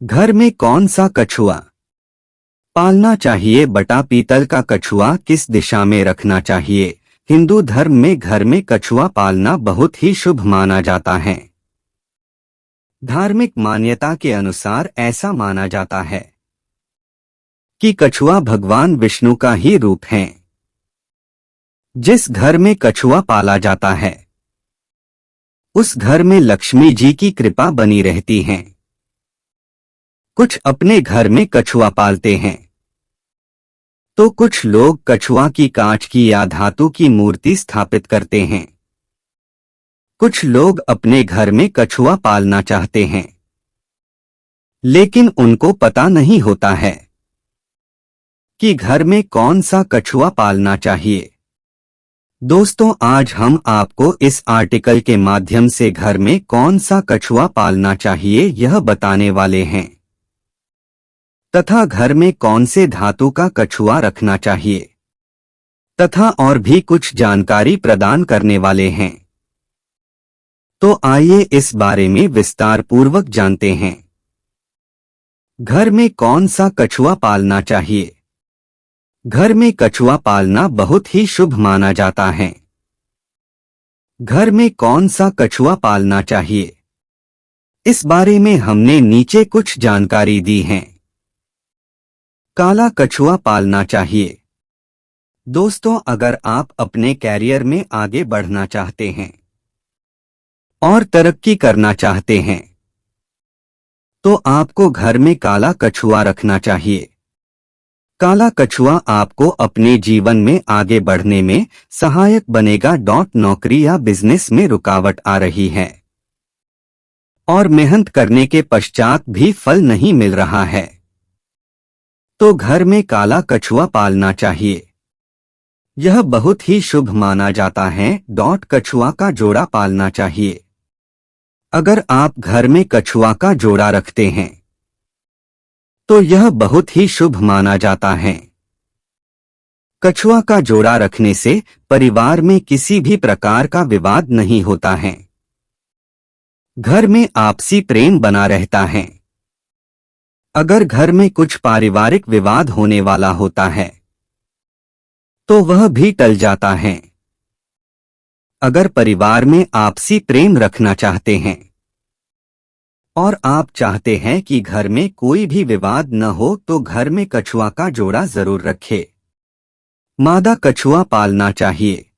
घर में कौन सा कछुआ पालना चाहिए? बटा पीतल का कछुआ किस दिशा में रखना चाहिए? हिंदू धर्म में घर में कछुआ पालना बहुत ही शुभ माना जाता है। धार्मिक मान्यता के अनुसार ऐसा माना जाता है कि कछुआ भगवान विष्णु का ही रूप है। जिस घर में कछुआ पाला जाता है उस घर में लक्ष्मी जी की कृपा बनी रहती है। कुछ अपने घर में कछुआ पालते हैं तो कुछ लोग कछुआ की कांच की या धातु की मूर्ति स्थापित करते हैं। कुछ लोग अपने घर में कछुआ पालना चाहते हैं लेकिन उनको पता नहीं होता है कि घर में कौन सा कछुआ पालना चाहिए। दोस्तों, आज हम आपको इस आर्टिकल के माध्यम से घर में कौन सा कछुआ पालना चाहिए यह बताने वाले हैं तथा घर में कौन से धातु का कछुआ रखना चाहिए तथा और भी कुछ जानकारी प्रदान करने वाले हैं। तो आइए इस बारे में विस्तार पूर्वक जानते हैं। घर में कौन सा कछुआ पालना चाहिए? घर में कछुआ पालना बहुत ही शुभ माना जाता है। घर में कौन सा कछुआ पालना चाहिए, इस बारे में हमने नीचे कुछ जानकारी दी है। काला कछुआ पालना चाहिए। दोस्तों, अगर आप अपने कैरियर में आगे बढ़ना चाहते हैं और तरक्की करना चाहते हैं तो आपको घर में काला कछुआ रखना चाहिए। काला कछुआ आपको अपने जीवन में आगे बढ़ने में सहायक बनेगा। नौकरी या बिजनेस में रुकावट आ रही है और मेहनत करने के पश्चात भी फल नहीं मिल रहा है तो घर में काला कछुआ पालना चाहिए। यह बहुत ही शुभ माना जाता है। कछुआ का जोड़ा पालना चाहिए। अगर आप घर में कछुआ का जोड़ा रखते हैं तो यह बहुत ही शुभ माना जाता है। कछुआ का जोड़ा रखने से परिवार में किसी भी प्रकार का विवाद नहीं होता है। घर में आपसी प्रेम बना रहता है। अगर घर में कुछ पारिवारिक विवाद होने वाला होता है तो वह भी टल जाता है। अगर परिवार में आपसी प्रेम रखना चाहते हैं और आप चाहते हैं कि घर में कोई भी विवाद न हो तो घर में कछुआ का जोड़ा जरूर रखें। मादा कछुआ पालना चाहिए।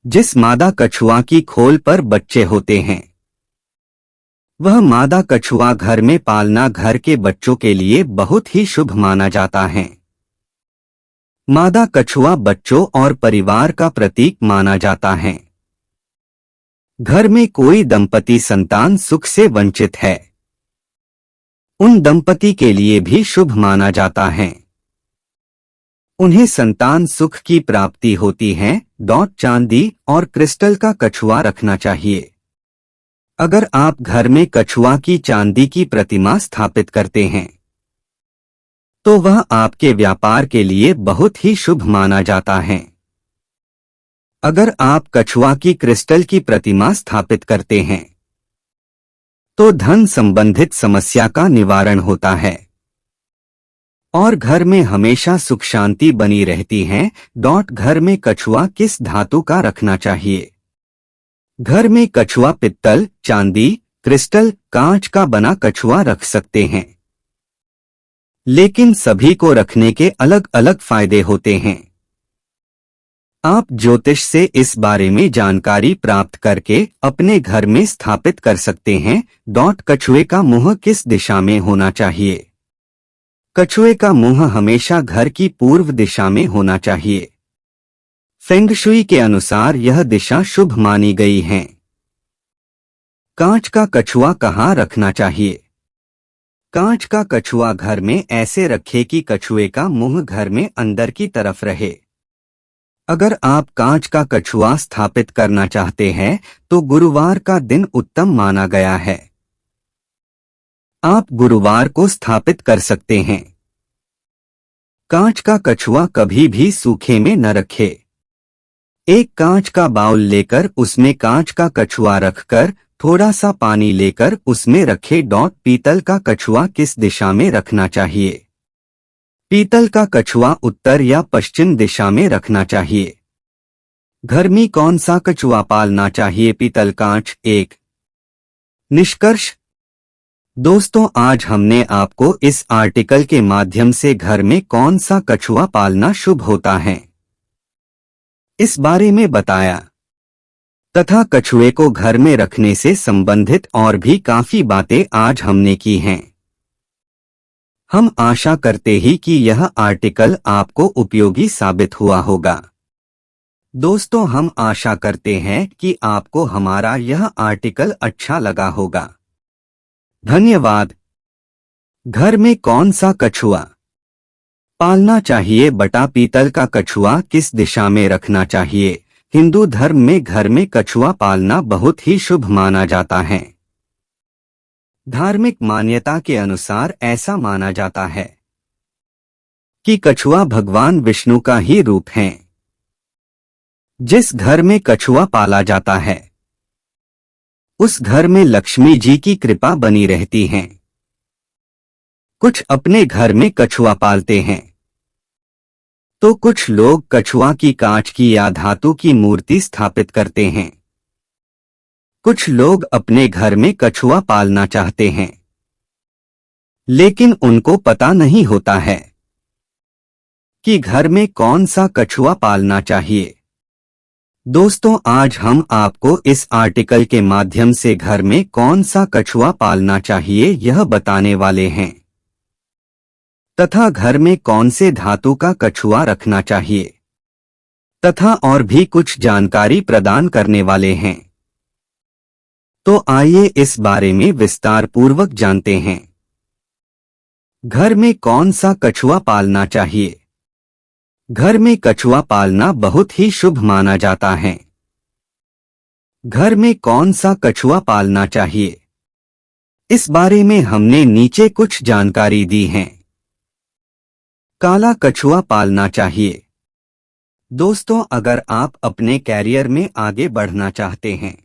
जिस मादा कछुआ की खोल पर बच्चे होते हैं वह मादा कछुआ घर में पालना घर के बच्चों के लिए बहुत ही शुभ माना जाता है। मादा कछुआ बच्चों और परिवार का प्रतीक माना जाता है। घर में कोई दंपति संतान सुख से वंचित है उन दंपति के लिए भी शुभ माना जाता है। उन्हें संतान सुख की प्राप्ति होती है। चांदी और क्रिस्टल का कछुआ रखना चाहिए। अगर आप घर में कछुआ की चांदी की प्रतिमा स्थापित करते हैं तो वह आपके व्यापार के लिए बहुत ही शुभ माना जाता है। अगर आप कछुआ की क्रिस्टल की प्रतिमा स्थापित करते हैं तो धन संबंधित समस्या का निवारण होता है और घर में हमेशा सुख शांति बनी रहती है। घर में कछुआ किस धातु का रखना चाहिए? घर में कछुआ पित्तल, चांदी, क्रिस्टल, कांच का बना कछुआ रख सकते हैं लेकिन सभी को रखने के अलग अलग फायदे होते हैं। आप ज्योतिष से इस बारे में जानकारी प्राप्त करके अपने घर में स्थापित कर सकते हैं। कछुए का मुंह किस दिशा में होना चाहिए? कछुए का मुंह हमेशा घर की पूर्व दिशा में होना चाहिए। फेंग शुई के अनुसार यह दिशा शुभ मानी गई है। कांच का कछुआ कहाँ रखना चाहिए? कांच का कछुआ घर में ऐसे रखें कि कछुए का मुंह घर में अंदर की तरफ रहे। अगर आप कांच का कछुआ स्थापित करना चाहते हैं तो गुरुवार का दिन उत्तम माना गया है। आप गुरुवार को स्थापित कर सकते हैं। कांच का कछुआ कभी भी सूखे में न रखें। एक कांच का बाउल लेकर उसमें कांच का कछुआ रखकर थोड़ा सा पानी लेकर उसमें रखे। पीतल का कछुआ किस दिशा में रखना चाहिए? पीतल का कछुआ उत्तर या पश्चिम दिशा में रखना चाहिए। घर में कौन सा कछुआ पालना चाहिए? पीतल कांच। 1। निष्कर्ष। दोस्तों, आज हमने आपको इस आर्टिकल के माध्यम से घर में कौन सा कछुआ पालना शुभ होता है इस बारे में बताया, तथा कछुए को घर में रखने से संबंधित और भी काफी बातें आज हमने की हैं। हम आशा करते ही कि यह आर्टिकल आपको उपयोगी साबित हुआ होगा। दोस्तों, हम आशा करते हैं कि आपको हमारा यह आर्टिकल अच्छा लगा होगा। धन्यवाद। घर में कौन सा कछुआ पालना चाहिए? बटा पीतल का कछुआ किस दिशा में रखना चाहिए? हिंदू धर्म में घर में कछुआ पालना बहुत ही शुभ माना जाता है। धार्मिक मान्यता के अनुसार ऐसा माना जाता है कि कछुआ भगवान विष्णु का ही रूप है। जिस घर में कछुआ पाला जाता है उस घर में लक्ष्मी जी की कृपा बनी रहती है। कुछ अपने घर में कछुआ पालते हैं तो कुछ लोग कछुआ की कांच की या धातु की मूर्ति स्थापित करते हैं। कुछ लोग अपने घर में कछुआ पालना चाहते हैं लेकिन उनको पता नहीं होता है कि घर में कौन सा कछुआ पालना चाहिए। दोस्तों, आज हम आपको इस आर्टिकल के माध्यम से घर में कौन सा कछुआ पालना चाहिए यह बताने वाले हैं, तथा घर में कौन से धातु का कछुआ रखना चाहिए, तथा और भी कुछ जानकारी प्रदान करने वाले हैं। तो आइए इस बारे में विस्तार पूर्वक जानते हैं। घर में कौन सा कछुआ पालना चाहिए? घर में कछुआ पालना बहुत ही शुभ माना जाता है। घर में कौन सा कछुआ पालना चाहिए इस बारे में हमने नीचे कुछ जानकारी दी है। काला कछुआ पालना चाहिए। दोस्तों, अगर आप अपने कैरियर में आगे बढ़ना चाहते हैं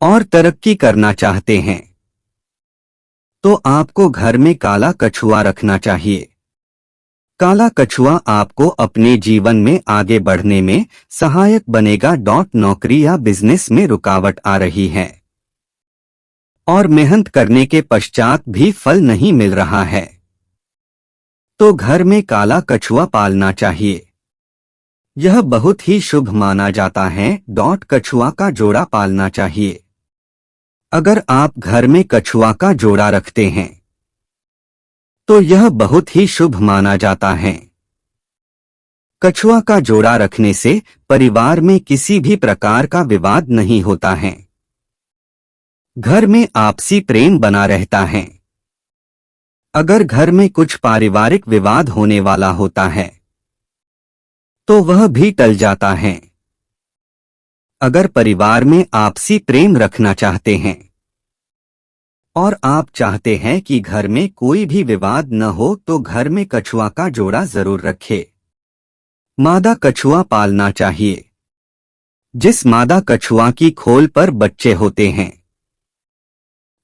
और तरक्की करना चाहते हैं तो आपको घर में काला कछुआ रखना चाहिए। काला कछुआ आपको अपने जीवन में आगे बढ़ने में सहायक बनेगा। नौकरी या बिजनेस में रुकावट आ रही है और मेहनत करने के पश्चात भी फल नहीं मिल रहा है तो घर में काला कछुआ पालना चाहिए। यह बहुत ही शुभ माना जाता है। कछुआ का जोड़ा पालना चाहिए। अगर आप घर में कछुआ का जोड़ा रखते हैं तो यह बहुत ही शुभ माना जाता है। कछुआ का जोड़ा रखने से परिवार में किसी भी प्रकार का विवाद नहीं होता है। घर में आपसी प्रेम बना रहता है। अगर घर में कुछ पारिवारिक विवाद होने वाला होता है तो वह भी टल जाता है। अगर परिवार में आपसी प्रेम रखना चाहते हैं और आप चाहते हैं कि घर में कोई भी विवाद न हो तो घर में कछुआ का जोड़ा जरूर रखें। मादा कछुआ पालना चाहिए। जिस मादा कछुआ की खोल पर बच्चे होते हैं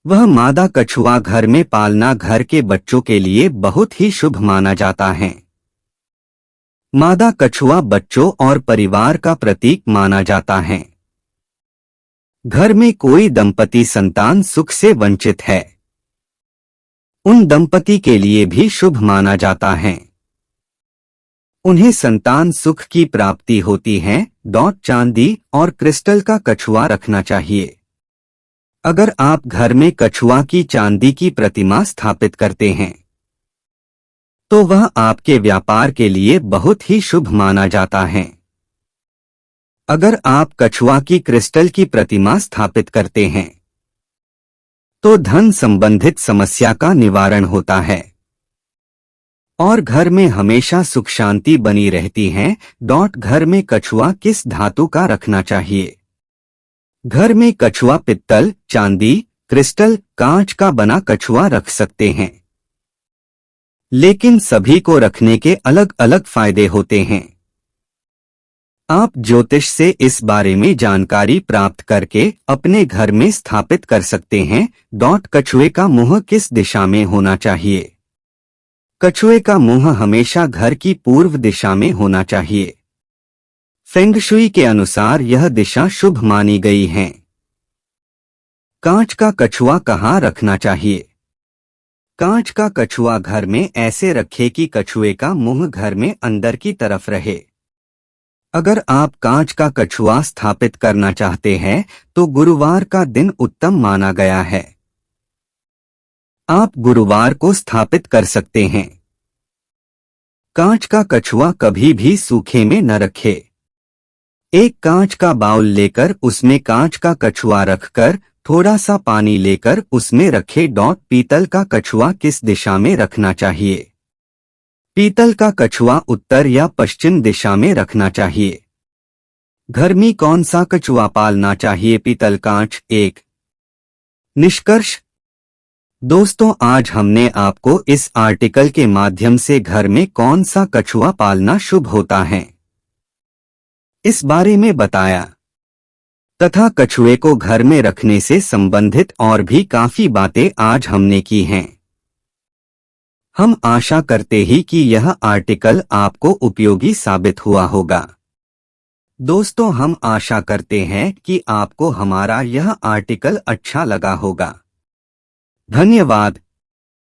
वह मादा कछुआ घर में पालना घर के बच्चों के लिए बहुत ही शुभ माना जाता है। मादा कछुआ बच्चों और परिवार का प्रतीक माना जाता है। घर में कोई दंपति संतान सुख से वंचित है उन दंपति के लिए भी शुभ माना जाता है। उन्हें संतान सुख की प्राप्ति होती है। चांदी और क्रिस्टल का कछुआ रखना चाहिए। अगर आप घर में कछुआ की चांदी की प्रतिमा स्थापित करते हैं तो वह आपके व्यापार के लिए बहुत ही शुभ माना जाता है। अगर आप कछुआ की क्रिस्टल की प्रतिमा स्थापित करते हैं तो धन संबंधित समस्या का निवारण होता है और घर में हमेशा सुख शांति बनी रहती है। घर में कछुआ किस धातु का रखना चाहिए? घर में कछुआ पित्तल, चांदी, क्रिस्टल, कांच का बना कछुआ रख सकते हैं, लेकिन सभी को रखने के अलग अलग फायदे होते हैं। आप ज्योतिष से इस बारे में जानकारी प्राप्त करके अपने घर में स्थापित कर सकते हैं। कछुए का मुंह किस दिशा में होना चाहिए? कछुए का मुंह हमेशा घर की पूर्व दिशा में होना चाहिए। फेंग शुई के अनुसार यह दिशा शुभ मानी गई है। कांच का कछुआ कहाँ रखना चाहिए? कांच का कछुआ घर में ऐसे रखें कि कछुए का मुंह घर में अंदर की तरफ रहे। अगर आप कांच का कछुआ स्थापित करना चाहते हैं तो गुरुवार का दिन उत्तम माना गया है। आप गुरुवार को स्थापित कर सकते हैं। कांच का कछुआ कभी भी सूखे में न रखें। एक कांच का बाउल लेकर उसमें कांच का कछुआ रखकर थोड़ा सा पानी लेकर उसमें रखे। पीतल का कछुआ किस दिशा में रखना चाहिए? पीतल का कछुआ उत्तर या पश्चिम दिशा में रखना चाहिए। घर में कौन सा कछुआ पालना चाहिए? पीतल कांच। 1 निष्कर्ष। दोस्तों, आज हमने आपको इस आर्टिकल के माध्यम से घर में कौन सा कछुआ पालना शुभ होता है इस बारे में बताया तथा कछुए को घर में रखने से संबंधित और भी काफी बातें आज हमने की हैं। हम आशा करते ही कि यह आर्टिकल आपको उपयोगी साबित हुआ होगा। दोस्तों, हम आशा करते हैं कि आपको हमारा यह आर्टिकल अच्छा लगा होगा। धन्यवाद।